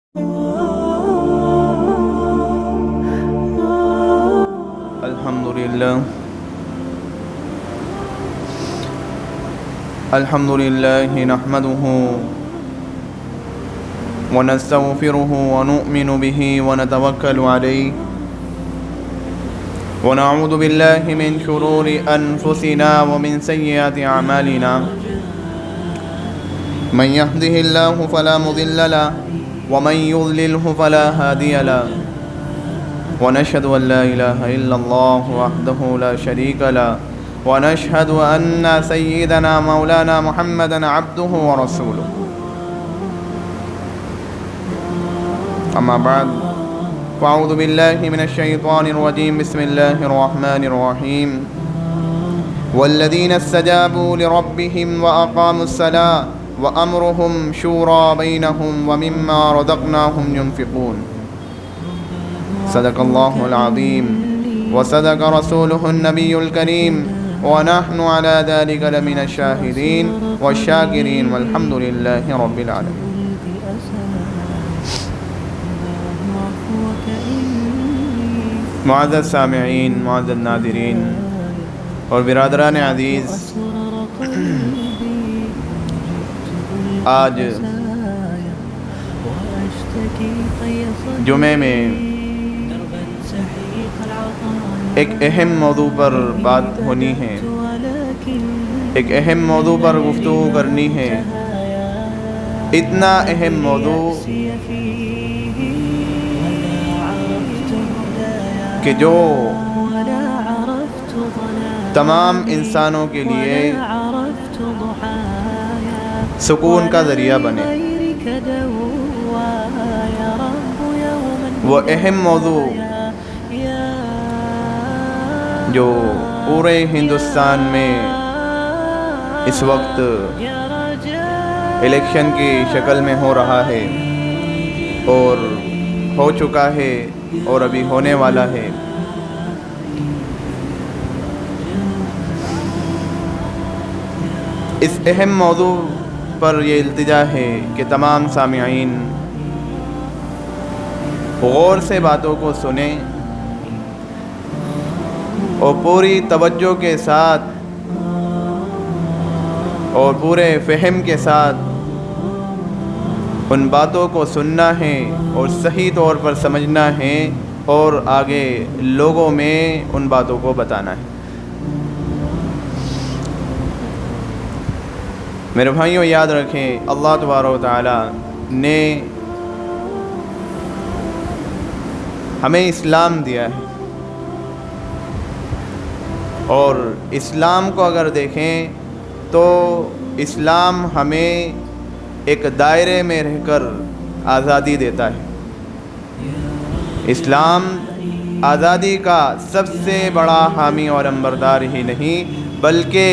الحمد لله نحمده ونستغفره ونؤمن به ونتوكل عليه ونعوذ بالله من شرور أنفسنا ومن سيئات أعمالنا من يهده الله فلا مضل له ومن يضلله فلا هادي له ونشهد أن لا إله إلا الله وحده لا شريك له ونشهد أن سيدنا مولانا محمدا عبده ورسوله أما بعد فأعوذ بالله من الشيطان الرجيم بسم الله الرحمن الرحيم والذين استجابوا لربهم وأقاموا الصلاة وأمرهم شورى بينهم ومما رزقناهم ينفقون صدق الله العظيم وصدق رسوله النبي الكريم ونحن على ذلك لمن الشاهدين والشاكرين والحمد لله رب العالمين. معزز سامعین، معزز ناظرین اور برادران عزیز، آج جمعے میں ایک اہم موضوع پر بات ہونی ہے، ایک اہم موضوع پر گفتگو کرنی ہے. اتنا اہم موضوع کہ جو تمام انسانوں کے لیے سکون کا ذریعہ بنے. وہ اہم موضوع جو پورے ہندوستان میں اس وقت الیکشن کی شکل میں ہو رہا ہے اور ہو چکا ہے اور ابھی ہونے والا ہے. اس اہم موضوع پر یہ التجا ہے کہ تمام سامعین غور سے باتوں کو سنیں اور پوری توجہ کے ساتھ اور پورے فہم کے ساتھ ان باتوں کو سننا ہے اور صحیح طور پر سمجھنا ہے اور آگے لوگوں میں ان باتوں کو بتانا ہے. میرے بھائیوں، یاد رکھیں، اللہ تبارک و تعالی نے ہمیں اسلام دیا ہے اور اسلام کو اگر دیکھیں تو اسلام ہمیں ایک دائرے میں رہ کر آزادی دیتا ہے. اسلام آزادی کا سب سے بڑا حامی اور امبردار ہی نہیں بلکہ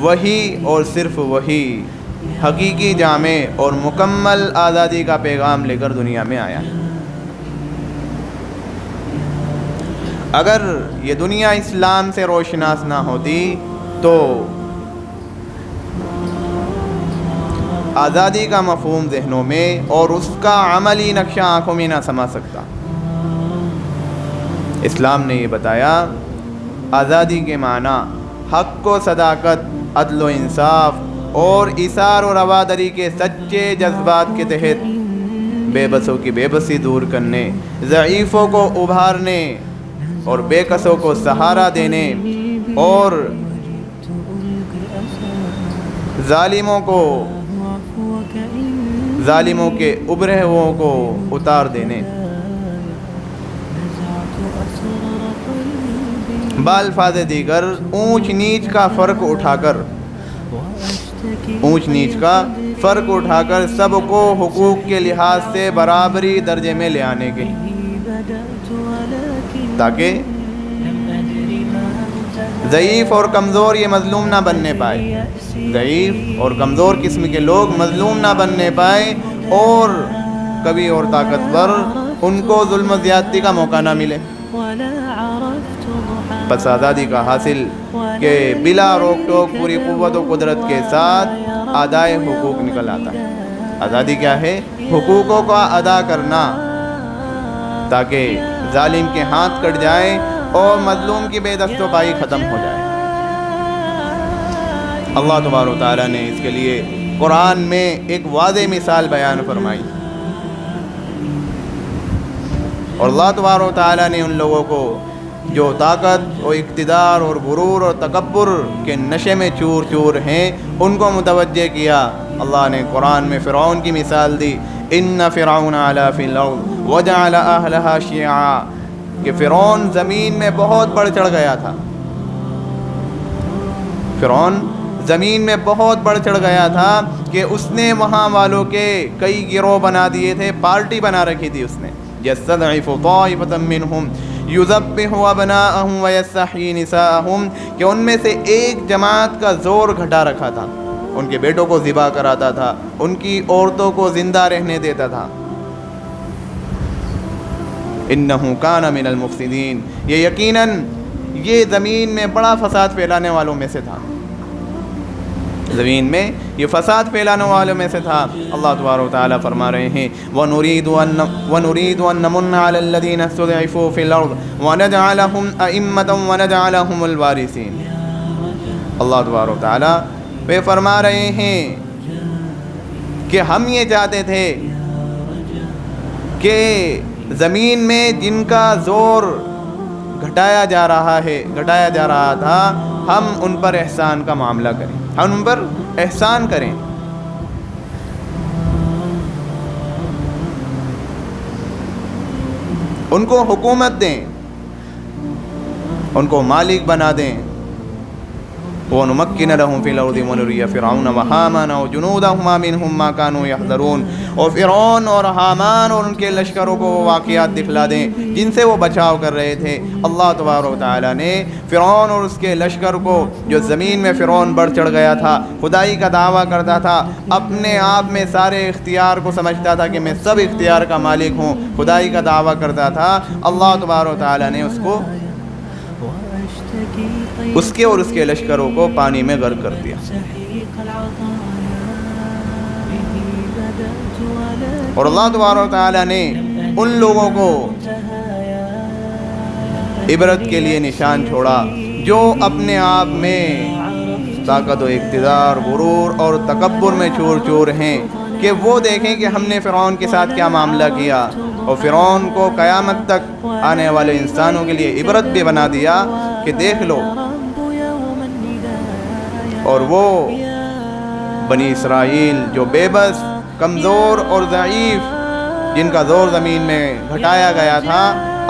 وہی اور صرف وہی حقیقی جامع اور مکمل آزادی کا پیغام لے کر دنیا میں آیا ہے. اگر یہ دنیا اسلام سے روشناس نہ ہوتی تو آزادی کا مفہوم ذہنوں میں اور اس کا عملی نقشہ آنکھوں میں نہ سما سکتا. اسلام نے یہ بتایا آزادی کے معنی حق و صداقت، عدل و انصاف اور ایثار و رواداری کے سچے جذبات کے تحت بے بسوں کی بے بسی دور کرنے، ضعیفوں کو ابھارنے اور بے کسوں کو سہارا دینے اور ظالموں کے ابھرے ہوئوں کو اتار دینے. بالفاظ دیگر اونچ نیچ کا فرق اٹھا کر سب کو حقوق کے لحاظ سے برابری درجے میں لے آنے کے، تاکہ ضعیف اور کمزور یہ مظلوم نہ بننے پائے، ضعیف اور کمزور قسم کے لوگ مظلوم نہ بننے پائے اور کبھی اور طاقتور ان کو ظلم و زیادتی کا موقع نہ ملے. پس آزادی کا حاصل کہ بلا روک ٹوک پوری قوت و قدرت کے ساتھ ادائے حقوق نکل آتا ہے. آزادی کیا ہے؟ حقوقوں کا ادا کرنا، تاکہ ظالم کے ہاتھ کٹ جائیں اور مظلوم کی بے دست و پائی ختم ہو جائے۔ اللہ تبارک و تعالیٰ نے اس کے لیے قرآن میں ایک واضح مثال بیان فرمائی، اور اللہ تبارک و تعالیٰ نے ان لوگوں کو جو طاقت اور اقتدار اور غرور اور تکبر کے نشے میں چور چور ہیں ان کو متوجہ کیا۔ اللہ نے قرآن میں فرعون کی مثال دی، ان فرعون علا فی الارض وجعل اہلہا شیعا، کہ فرعون زمین میں بہت بڑھ چڑھ گیا تھا، فرعون زمین میں بہت بڑھ چڑھ گیا تھا کہ اس نے وہاں والوں کے کئی گروہ بنا دیے تھے، پارٹی بنا رکھی تھی اس نے، یستضعف طائفۃ منہم یذبح ابناءہم ویستحیی نساءہم، کہ ان میں سے ایک جماعت کا زور گھٹا رکھا تھا، ان کے بیٹوں کو ذبح کراتا تھا، ان کی عورتوں کو زندہ رہنے دیتا تھا۔ انہ کان من المفسدین، یہ یقیناً یہ زمین میں بڑا فساد پھیلانے والوں میں سے تھا، زمین میں یہ فساد پھیلانے والوں میں سے تھا۔ اللہ تبارک و تعالیٰ فرما رہے ہیں وَنُرِيدُ أَن نَّمُنَّ عَلَى الَّذِينَ اسْتُضْعِفُوا فِي الْأَرْضِ وَنَجْعَلَهُمْ أَئِمَّةً وَنَجْعَلَهُمُ الْوَارِثِينَ۔ اللہ تبارک و تعالیٰ وہ فرما رہے ہیں کہ ہم یہ چاہتے تھے کہ زمین میں جن کا زور گھٹایا جا رہا تھا، ہم ان پر احسان کا معاملہ کریں، ہم ان پر احسان کریں، ان کو حکومت دیں، ان کو مالک بنا دیں۔ وَنُمَكِّنَ لَهُمْ فِي الْأَرْضِ وَنُرِيَ فِرْعَوْنَ وَهَامَانَ وَجُنُودَهُمَا مِنْهُمْ مَا كَانُوا يَحْذَرُونَ، اور فرعون اور حامان اور ان کے لشکروں کو وہ واقعات دکھلا دیں جن سے وہ بچاؤ کر رہے تھے۔ اللہ تبارک و تعالیٰ نے فرعون اور اس کے لشکر کو، جو زمین میں فرعون بڑھ چڑھ گیا تھا، خدائی کا دعویٰ کرتا تھا، اپنے آپ میں سارے اختیار کو سمجھتا تھا کہ میں سب اختیار کا مالک ہوں، خدائی کا دعویٰ کرتا تھا، اللہ تبارک و تعالیٰ نے اس کے اور اس کے لشکروں کو پانی میں غرق کر دیا۔ اور اللہ تبارک و تعالیٰ نے ان لوگوں کو عبرت کے لیے نشان چھوڑا جو اپنے آپ میں طاقت و اقتدار، غرور اور تکبر میں چور چور ہیں، کہ وہ دیکھیں کہ ہم نے فرعون کے ساتھ کیا معاملہ کیا، اور فرعون کو قیامت تک آنے والے انسانوں کے لیے عبرت بھی بنا دیا کہ دیکھ لو۔ اور وہ بنی اسرائیل جو بے بس، کمزور اور ضعیف، جن کا زور زمین میں گھٹایا گیا تھا،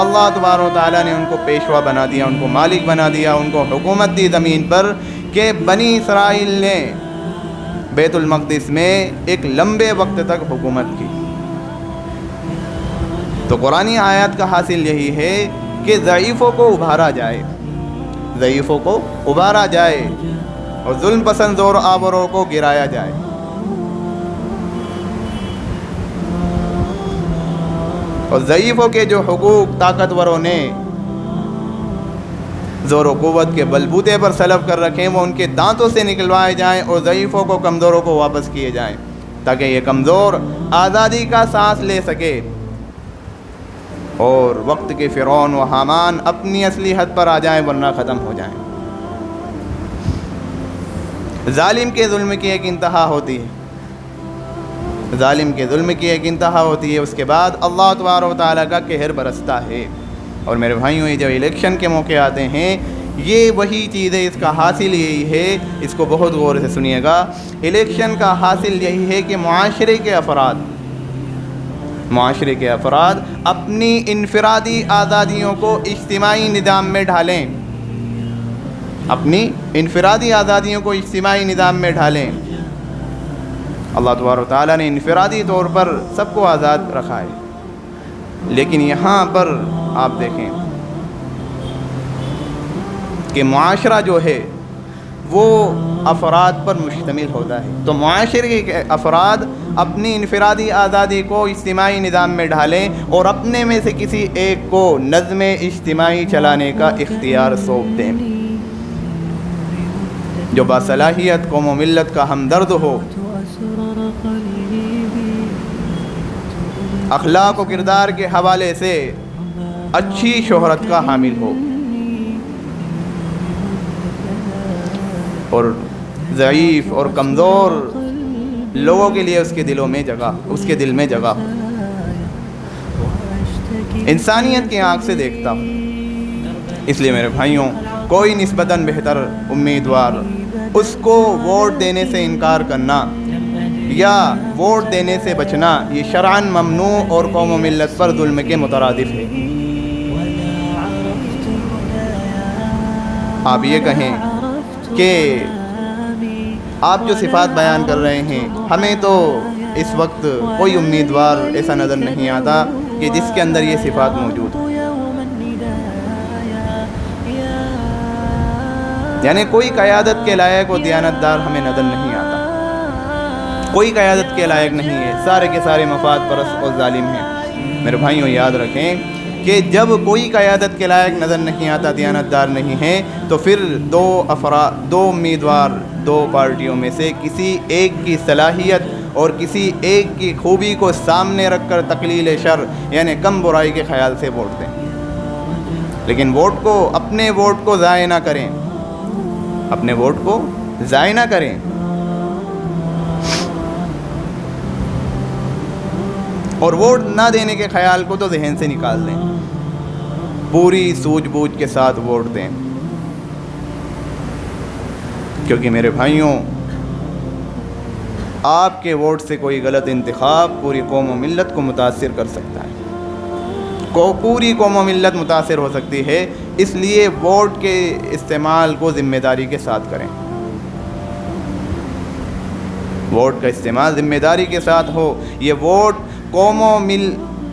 اللہ تبارک و تعالیٰ نے ان کو پیشوا بنا دیا، ان کو مالک بنا دیا، ان کو حکومت دی زمین پر، کہ بنی اسرائیل نے بیت المقدس میں ایک لمبے وقت تک حکومت کی۔ تو قرآنی آیات کا حاصل یہی ہے کہ ضعیفوں کو ابھارا جائے، ضعیفوں کو ابھارا جائے، اور ظلم پسند زور آوروں کو گرایا جائے۔ اور ضعیفوں کے جو حقوق طاقتوروں نے زور و قوت کے بلبوتے پر سلب کر رکھیں، وہ ان کے دانتوں سے نکلوائے جائیں، اور ضعیفوں کو، کمزوروں کو واپس کیے جائیں، تاکہ یہ کمزور آزادی کا سانس لے سکے، اور وقت کے فرعون و حامان اپنی اصلی حد پر آ جائیں، ورنہ ختم ہو جائیں۔ ظالم کے ظلم کی ایک انتہا ہوتی ہے، ظالم کے ظلم کی ایک انتہا ہوتی ہے، اس کے بعد اللہ تبارک و تعالیٰ کا قہر برستا ہے۔ اور میرے بھائیوں، یہ جو الیکشن کے موقع آتے ہیں، یہ وہی چیز ہے، اس کا حاصل یہی ہے، اس کو بہت غور سے سنیے گا۔ الیکشن کا حاصل یہی ہے کہ معاشرے کے افراد اپنی انفرادی آزادیوں کو اجتماعی نظام میں ڈھالیں، اپنی انفرادی آزادیوں کو اجتماعی نظام میں ڈھالیں۔ اللہ تبارک و تعالیٰ نے انفرادی طور پر سب کو آزاد رکھا ہے، لیکن یہاں پر آپ دیکھیں کہ معاشرہ جو ہے وہ افراد پر مشتمل ہوتا ہے، تو معاشرے کے افراد اپنی انفرادی آزادی کو اجتماعی نظام میں ڈھالیں، اور اپنے میں سے کسی ایک کو نظم اجتماعی چلانے کا اختیار سونپ دیں، جو باصلاحیت قوم و ملت کا ہمدرد ہو، اخلاق و کردار کے حوالے سے اچھی شہرت کا حامل ہو، اور ضعیف اور کمزور لوگوں کے لیے اس کے دل میں جگہ ہو۔ انسانیت کی آنکھ سے دیکھتا ہوں۔ اس لیے میرے بھائیوں، کوئی نسبتاً بہتر امیدوار اس کو ووٹ دینے سے انکار کرنا یا ووٹ دینے سے بچنا یہ شرعاً ممنوع اور قوم و ملت پر ظلم کے مترادف ہے۔ آپ یہ کہیں کہ آپ جو صفات بیان کر رہے ہیں، ہمیں تو اس وقت کوئی امیدوار ایسا نظر نہیں آتا کہ جس کے اندر یہ صفات موجود ہوں، یعنی کوئی قیادت کے لائق و دیانتدار ہمیں نظر نہیں آتا، کوئی قیادت کے لائق نہیں ہے، سارے کے سارے مفاد پرست اور ظالم ہیں۔ میرے بھائیوں یاد رکھیں کہ جب کوئی قیادت کے لائق نظر نہیں آتا، دیانتدار نہیں ہے، تو پھر دو امیدوار دو پارٹیوں میں سے کسی ایک کی صلاحیت اور کسی ایک کی خوبی کو سامنے رکھ کر تقلیل شر یعنی کم برائی کے خیال سے ووٹ دیں، لیکن اپنے ووٹ کو ضائع نہ کریں، اپنے ووٹ کو ضائع نہ کریں۔ اور ووٹ نہ دینے کے خیال کو تو ذہن سے نکال دیں، پوری سوجھ بوجھ کے ساتھ ووٹ دیں، کیونکہ میرے بھائیوں آپ کے ووٹ سے کوئی غلط انتخاب پوری قوم و ملت کو متاثر کر سکتا ہے، پوری قوم و ملت متاثر ہو سکتی ہے۔ اس لیے ووٹ کے استعمال کو ذمہ داری کے ساتھ کریں، ووٹ کا استعمال ذمہ داری کے ساتھ ہو۔ یہ ووٹ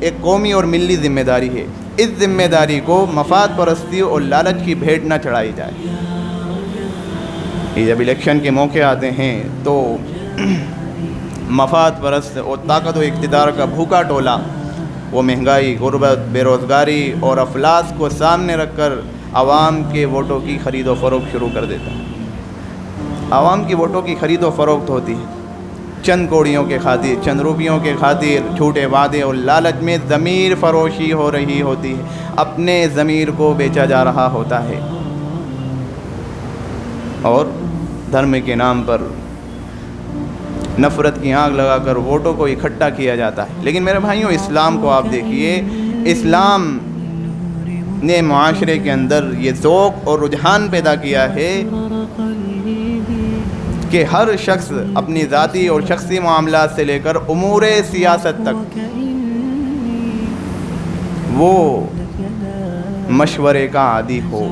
ایک قومی اور ملی ذمہ داری ہے، اس ذمہ داری کو مفاد پرستی اور لالچ کی بھیٹ نہ چڑھائی جائے۔ یہ جب الیکشن کے موقع آتے ہیں تو مفاد پرست اور طاقت و اقتدار کا بھوکا ٹولہ وہ مہنگائی، غربت، بے روزگاری اور افلاس کو سامنے رکھ کر عوام کے ووٹوں کی خرید و فروخت شروع کر دیتا ہے۔ عوام کی ووٹوں کی خرید و فروخت ہوتی ہے چند کوڑیوں کے خاطر، چند روپیوں کے خاطر، جھوٹے وعدے اور لالچ میں ضمیر فروشی ہو رہی ہوتی ہے، اپنے ضمیر کو بیچا جا رہا ہوتا ہے، اور دھرم کے نام پر نفرت کی آگ لگا کر ووٹوں کو اکٹھا کیا جاتا ہے۔ لیکن میرے بھائیوں اسلام کو آپ دیکھیے، اسلام نے معاشرے کے اندر یہ ذوق اور رجحان پیدا کیا ہے کہ ہر شخص اپنی ذاتی اور شخصی معاملات سے لے کر امور سیاست تک وہ مشورے کا عادی ہو،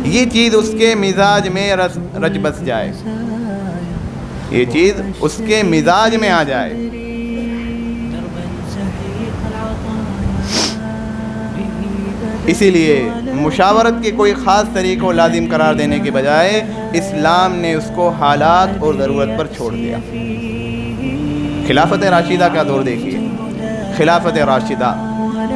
یہ چیز اس کے مزاج میں رچ بس جائے، یہ چیز اس کے مزاج میں آ جائے۔ اسی لیے مشاورت کے کوئی خاص طریقہ کو لازم قرار دینے کے بجائے اسلام نے اس کو حالات اور ضرورت پر چھوڑ دیا۔ خلافت راشدہ کا دور دیکھیے، خلافت راشدہ،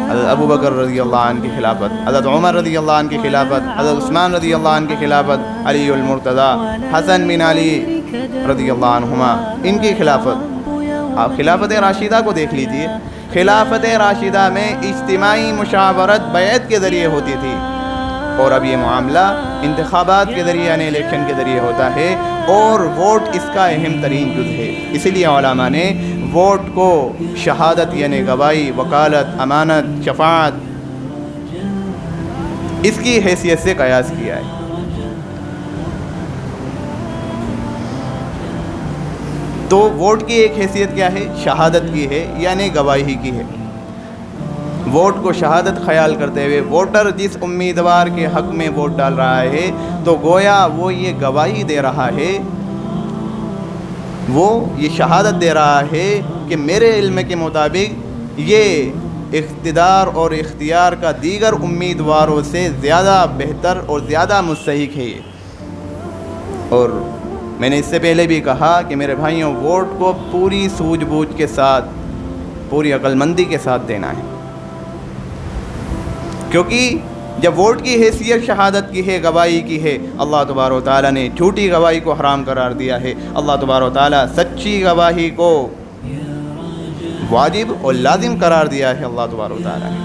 حضرت ابو بکر رضی اللہ عنہ کی خلافت، حضرت عمر رضی اللہ عنہ کی خلافت، حضرت عثمان رضی اللہ عنہ کی خلافت، علی المرتضیٰ، حسن بن علی رضی اللہ عنہما، ان کی خلافت۔ آپ خلافت راشدہ کو دیکھ لیجئے، خلافت راشدہ میں اجتماعی مشاورت بیعت کے ذریعے ہوتی تھی، اور اب یہ معاملہ انتخابات کے ذریعے یعنی الیکشن کے ذریعے ہوتا ہے، اور ووٹ اس کا اہم ترین جز ہے۔ اسی لیے علماء نے ووٹ کو شہادت یعنی گواہی، وکالت، امانت، شفاعت اس کی حیثیت سے قیاس کیا ہے۔ تو ووٹ کی ایک حیثیت کیا ہے؟ شہادت کی ہے، یعنی گواہی کی ہے۔ ووٹ کو شہادت خیال کرتے ہوئے ووٹر جس امیدوار کے حق میں ووٹ ڈال رہا ہے تو گویا وہ یہ گواہی دے رہا ہے، وہ یہ شہادت دے رہا ہے کہ میرے علم کے مطابق یہ اقتدار اور اختیار کا دیگر امیدواروں سے زیادہ بہتر اور زیادہ مستحق ہے۔ اور میں نے اس سے پہلے بھی کہا کہ میرے بھائیوں ووٹ کو پوری سوجھ بوجھ کے ساتھ، پوری عقل مندی کے ساتھ دینا ہے، کیونکہ جب ووٹ کی حیثیت شہادت کی ہے، گواہی کی ہے، اللہ تبارک و تعالیٰ نے جھوٹی گواہی کو حرام قرار دیا ہے۔ اللہ تبارک و تعالیٰ سچی گواہی کو واجب اور لازم قرار دیا ہے اللہ تبارک و تعالیٰ نے۔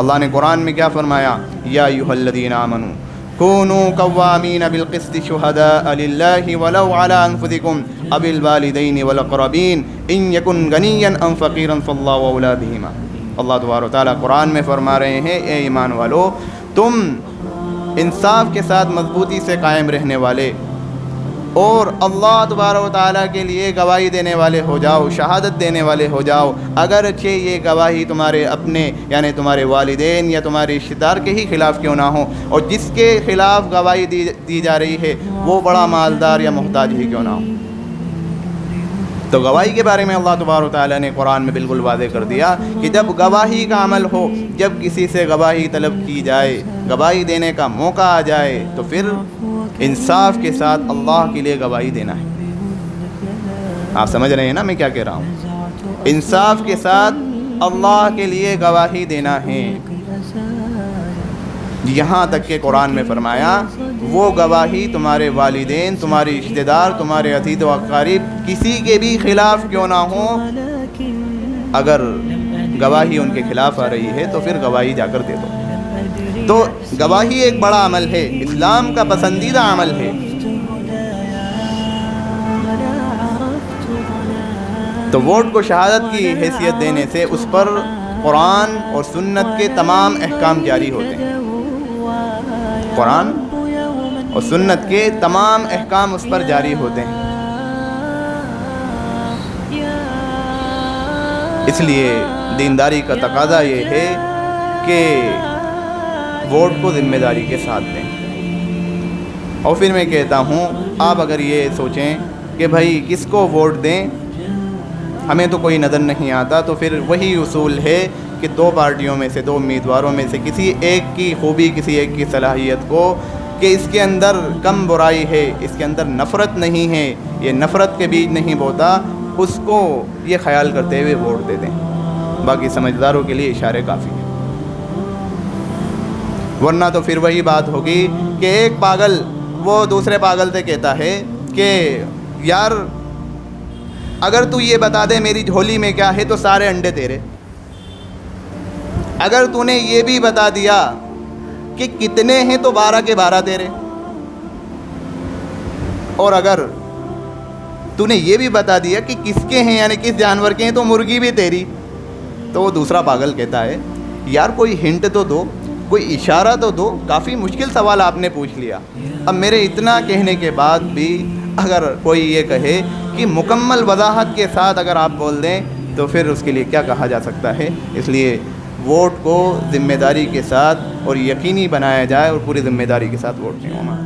اللہ نے قرآن میں کیا فرمایا؟ یا ایھا الذین آمنوا کونوا قوامین بالقسط شہداء للہ ولو علی انفسکم او الوالدین والاقربین ان یکن غنیا ام فقیرا فاللہ اولی بہما۔ اللہ تبارک و تعالیٰ قرآن میں فرما رہے ہیں اے ایمان والو، تم انصاف کے ساتھ مضبوطی سے قائم رہنے والے اور اللہ تبارک و تعالیٰ کے لیے گواہی دینے والے ہو جاؤ، شہادت دینے والے ہو جاؤ، اگرچہ یہ گواہی تمہارے اپنے یعنی تمہارے والدین یا تمہارے رشتہ دار کے ہی خلاف کیوں نہ ہو، اور جس کے خلاف گواہی دی جا رہی ہے وہ بڑا مالدار یا محتاج ہی کیوں نہ ہو۔ تو گواہی کے بارے میں اللہ تبارک و تعالیٰ نے قرآن میں بالکل واضح کر دیا کہ جب گواہی کا عمل ہو، جب کسی سے گواہی طلب کی جائے، گواہی دینے کا موقع آ جائے، تو پھر انصاف کے ساتھ اللہ کے لیے گواہی دینا ہے۔ آپ سمجھ رہے ہیں نا میں کیا کہہ رہا ہوں؟ انصاف کے ساتھ اللہ کے لیے گواہی دینا ہے۔ یہاں تک کہ قرآن میں فرمایا وہ گواہی تمہارے والدین، تمہارے رشتہ دار، تمہارے عزیز و اقارب کسی کے بھی خلاف کیوں نہ ہوں، اگر گواہی ان کے خلاف آ رہی ہے تو پھر گواہی جا کر دے دو۔ تو گواہی ایک بڑا عمل ہے، اسلام کا پسندیدہ عمل ہے۔ تو ووٹ کو شہادت کی حیثیت دینے سے اس پر قرآن اور سنت کے تمام احکام جاری ہوتے ہیں۔ قرآن اور سنت کے تمام احکام اس پر جاری ہوتے ہیں۔ اس لیے دینداری کا تقاضا یہ ہے کہ ووٹ کو ذمہ داری کے ساتھ دیں۔ اور پھر میں کہتا ہوں، آپ اگر یہ سوچیں کہ بھائی کس کو ووٹ دیں، ہمیں تو کوئی نظر نہیں آتا، تو پھر وہی اصول ہے کہ دو پارٹیوں میں سے، دو امیدواروں میں سے کسی ایک کی خوبی، کسی ایک کی صلاحیت کو، کہ اس کے اندر کم برائی ہے، اس کے اندر نفرت نہیں ہے، یہ نفرت کے بیج نہیں بوتا، اس کو یہ خیال کرتے ہوئے ووٹ دے دیں۔ باقی سمجھداروں کے لیے اشارے کافی ہیں، ورنہ تو پھر وہی بات ہوگی کہ ایک پاگل وہ دوسرے پاگل سے کہتا ہے کہ یار اگر تو یہ بتا دے میری جھولی میں کیا ہے تو سارے انڈے تیرے، اگر تو نے یہ بھی بتا دیا کہ کتنے ہیں تو 12 کے 12 تیرے، اور اگر تو نے یہ بھی بتا دیا کہ کس کے ہیں یعنی کس جانور کے ہیں تو مرغی بھی تیری۔ تو وہ دوسرا پاگل کہتا ہے یار کوئی ہنٹ تو دو، کوئی اشارہ تو دو، کافی مشکل سوال آپ نے پوچھ لیا، اب میرے اتنا کہنے کے بعد بھی اگر کوئی یہ کہے کہ مکمل وضاحت کے ساتھ اگر آپ بول دیں تو پھر اس کے لیے کیا کہا جا سکتا ہے۔ اس لیے ووٹ کو ذمہ داری کے ساتھ اور یقینی بنایا جائے اور پوری ذمہ داری کے ساتھ ووٹ نہیں ہونا۔